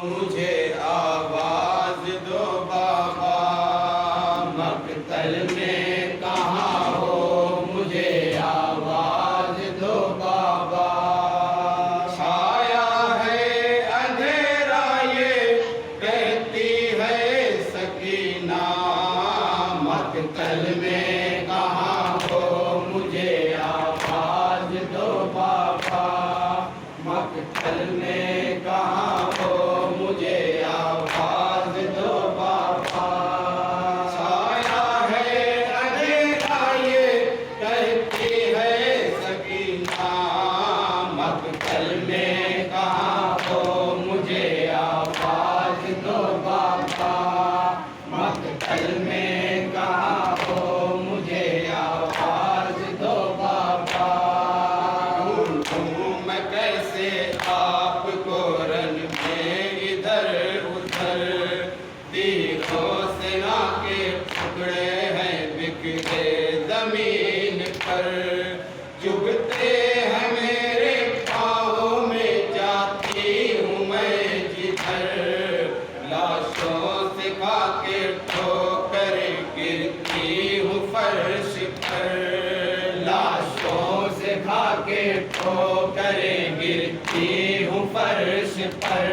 मुझे आवाज दो बाबा, मक्तल में कहाँ हो मुझे आवाज दो बाबा। छाया है अंधेरा ये कहती है सकीना, मक्तल में कहाँ हो मुझे आवाज दो बाबा, मक्तल में कहाँ हो मुझे आवाज दो बाबा। छाया है अंधेरा ये कहती है सकीना, मक्तल में कहाँ हो मुझे आवाज दो बाबा, मक्तल में कहाँ हो मुझे आवाज दो बाबा। ढूंढूं मैं कैसे आपको रन में इधर उधर, तीरों से आके टुकड़े हैं बिखरे जमीन पर, चुभते हैं मेरे पाँवों में जाती हूँ मैं जिधर, लाशों से खाके ठोकर गिरती हूँ फर्श पर, लाशों से खाके ठोकर गिरती हूँ फर्श पर,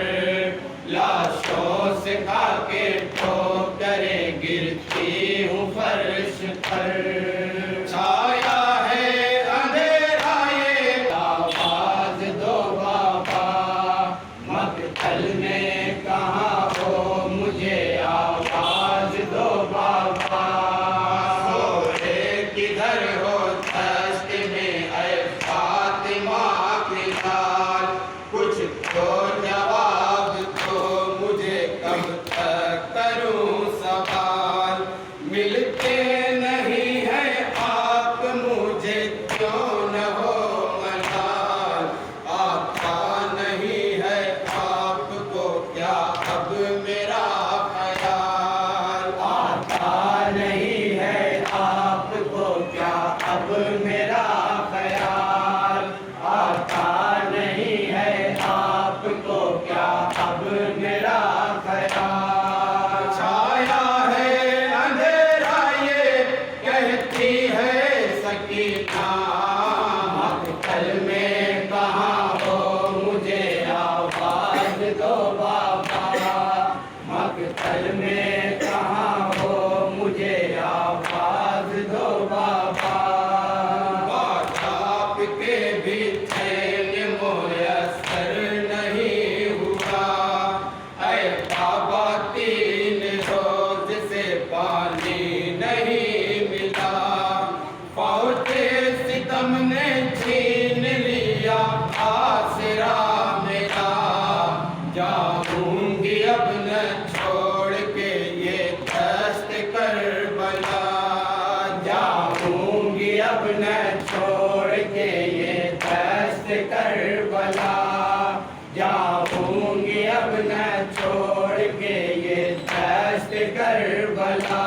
लाशों से खाके ठोकर गिरती हूँ फर्श पर। छाया है अंधेरा ये आवाज दो बाबा, मक्तल में कहाँ हो मुझे आवाज दो बाबा। सोए किधर हो दस्त में ऐ फातिमा की लाल, कुछ तो जवाब दो मुझे कब तक करूं सवाल। मिलते नहीं है आप मुझे क्यों न हो मलाल, आता नहीं है आपको क्या अब मेरा ख्याल, आता नहीं है आपको क्या अब मेरा ख्याल, आता नहीं है आपको क्या अब मेरा ख्याल। छाया है अंधेरा ये कहती है सकीना, मक्तल में कहाँ हो मुझे आवाज दो बाबा, मक्तल में कहाँ हो मुझे आवाज दो बाबा। बाप के भी चैन मुयस्सर नहीं हुआ, ऐ बाबा 3 रोज से पानी नहीं मिला, फौजे सितम ने छीन लिया आसरा मेरा, जाऊंगी अब न छोड़ के ये दस्त करबला, जाऊंगी अब न छोड़ के ये दस्त करबला, जाऊंगी अब न छोड़ के ये दस्त करबला।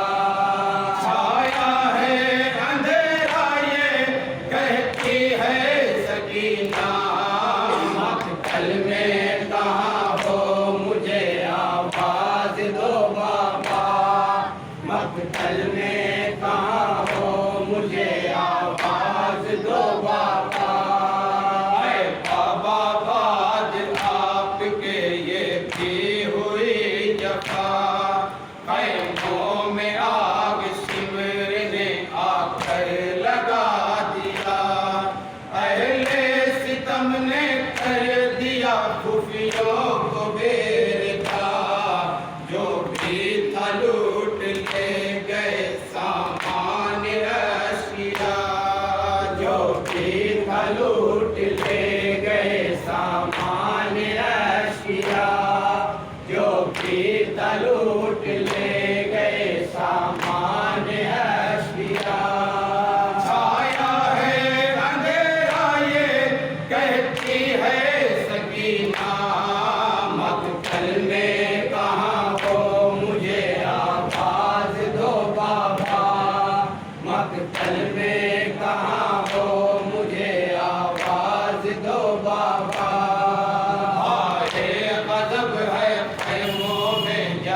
छाया है अंधेरा ये कहती है सकीना, मक्तल में कहाँ हो मुझे आवाज दो बाबा, मक्तल में कहाँ हो मुझे आवाज दो बाबा। ऐ बाबा बाद आपके ये भी हुई जफा, खैमों में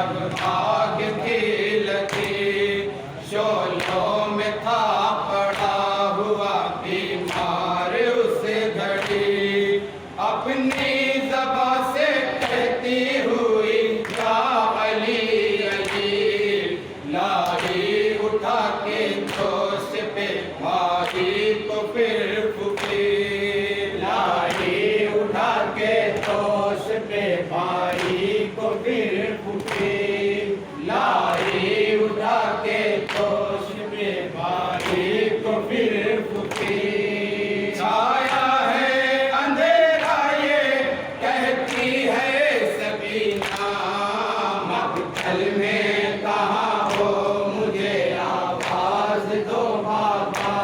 जब आग की लगी, शोलों में था पड़ा हुआ बीमार उस घड़ी। अपनी ज़बान से कहती हुई या अली अली, लाई उठा के जोश पे भाई को फिर फूकी। लाई उठा के जोश पे भाई को फिर फूकी। लाई उठा के जोश पे भाई को फिर फूकी। छाया है अंधेरा ये कहती है सबीना, मक्तल में कहाँ हो मुझे आवाज दो बाबा।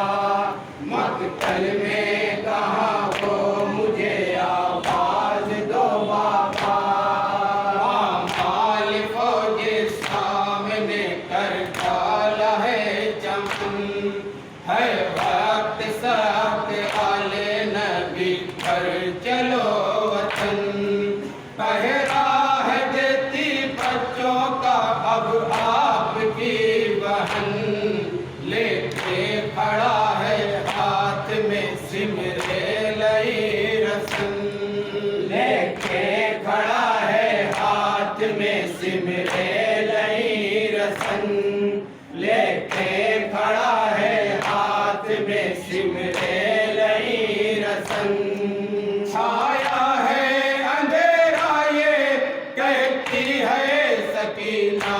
मक्तल में कहाँ हो मुझे आवाज दो बाबा। माल फौज सामने कर डाला है चमन, है वक्त सख्त आले नबी पर चलो वतन। पहरा है देती बच्चों का अब आपकी बहन, लेके खड़ा है हाथ में सिमरे लई रसन। लेके खड़ा है हाथ में सिमरे लई रसन। लेके खड़ा है हाथ में सिमरे लई रसन। छाया है अंधेरा ये कहती है सकीना,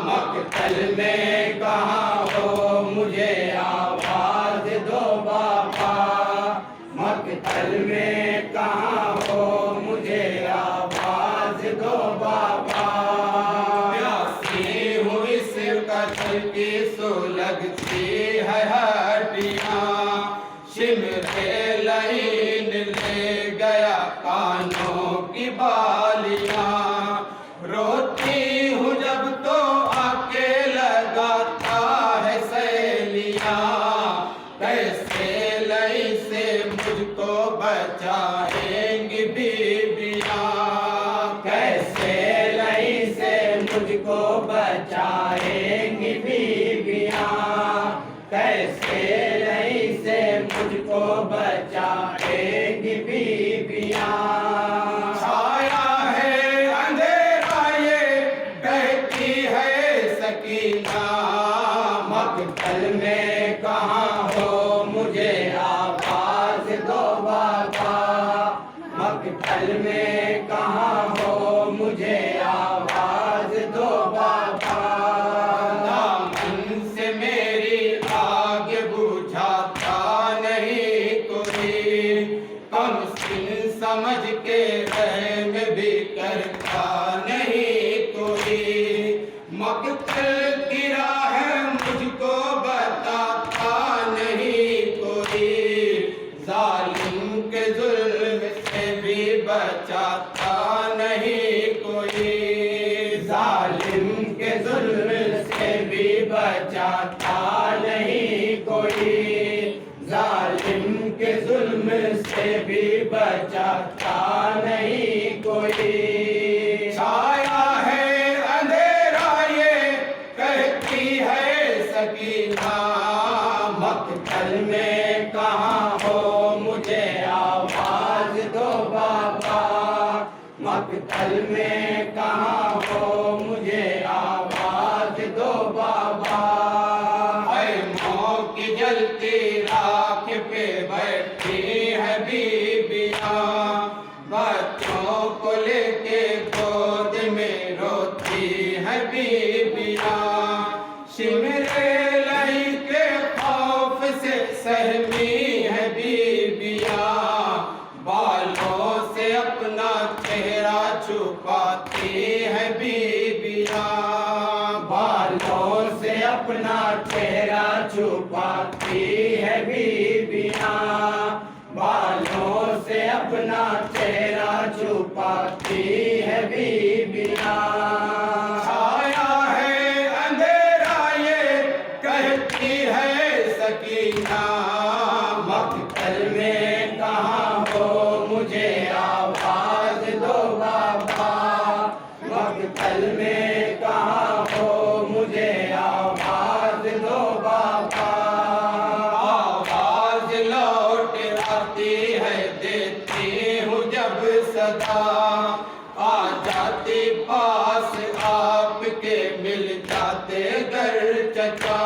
मक्तल में कहाँ हो मुझे आवाज दो बाबा। मक्तल में कहाँ हो मुझे आवाज दो बाबा। प्यासी हूँ इस कत्ल की सुलगती है हड्डियाँ, शिमरे लाइन ले गया कानों की बालियाँ। रोती हूँ जब तो आके लगाता है सैलियाँ, कैसे लई से मुझको बचाएंगी बीबियाँ। कैसे लई से मुझको बचाएंगी बीबियाँ। कैसे लई से मुझको बचाएंगी बीबियाँ। छाया है अंधेरा ये कहती है सकीना, मक्तल में कहाँ हो मुझे आवाज दो बाबा। मक्तल में कहाँ हो मुझे आवाज दो बाबा। दामन से मेरी आग बुझाता नहीं कोई, कम सिन समझ के रहम भी करता नहीं कोई। मक्तल की राह मुझको बताता नहीं कोई, जालिम के जुल्म से भी बचाता नहीं कोई। जालिम के जुल्म से भी बचाता नहीं कोई। जालिम के जुल्म से भी बचाता नहीं कोई। छाया है अंधेरा ये कहती है सकीना, मक्तल में कहाँ हो मुझे आवाज दो बाबा। मक्तल में कहाँ हो मुझे आवाज दो बाबा। ऐ मौत की जलती राख पे बैठी है बीबियाँ, बच्चों को लेके गोद में रोती है बीबियाँ। शिमरे लई के खौफ से सहमी है बीबियाँ, बालों से अपना चेहरा छुपाती है बीबियाँ। बालों से अपना चेहरा छुपाती है बीबियाँ। बालों से अपना चेहरा छुपाती है बीबियाँ। छाया है अंधेरा ये कहती है सकीना, मक्तल में कहाँ हो मुझे आवाज दो बाबा। मक्तल में कहाँ हो मुझे आवाज दो बाबा। आवाज लौट आती है देती हूँ जब सदा, आ जाती पास आपके मिल जाते घर चचा।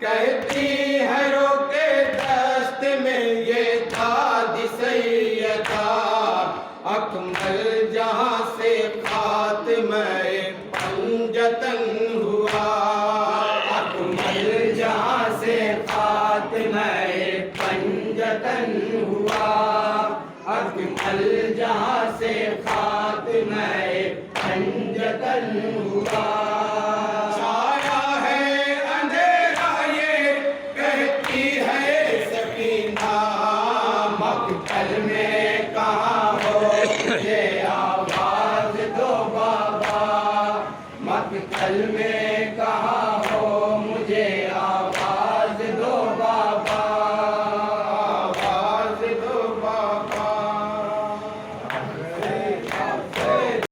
कहती है रोके दस्त में ये दादी सैयदा, अकमल जहाँ से खात्मा पंजतन हुआ। अकमल जहाँ से खात्मा पंजतन हुआ। अकमल जहाँ से खात्मा पंजतन हुआ। छाया है अंधेरा ये कहती है सकीना, मक्तल में कहाँ हो ये आवाज दो बाबा। मक्तल में कहाँ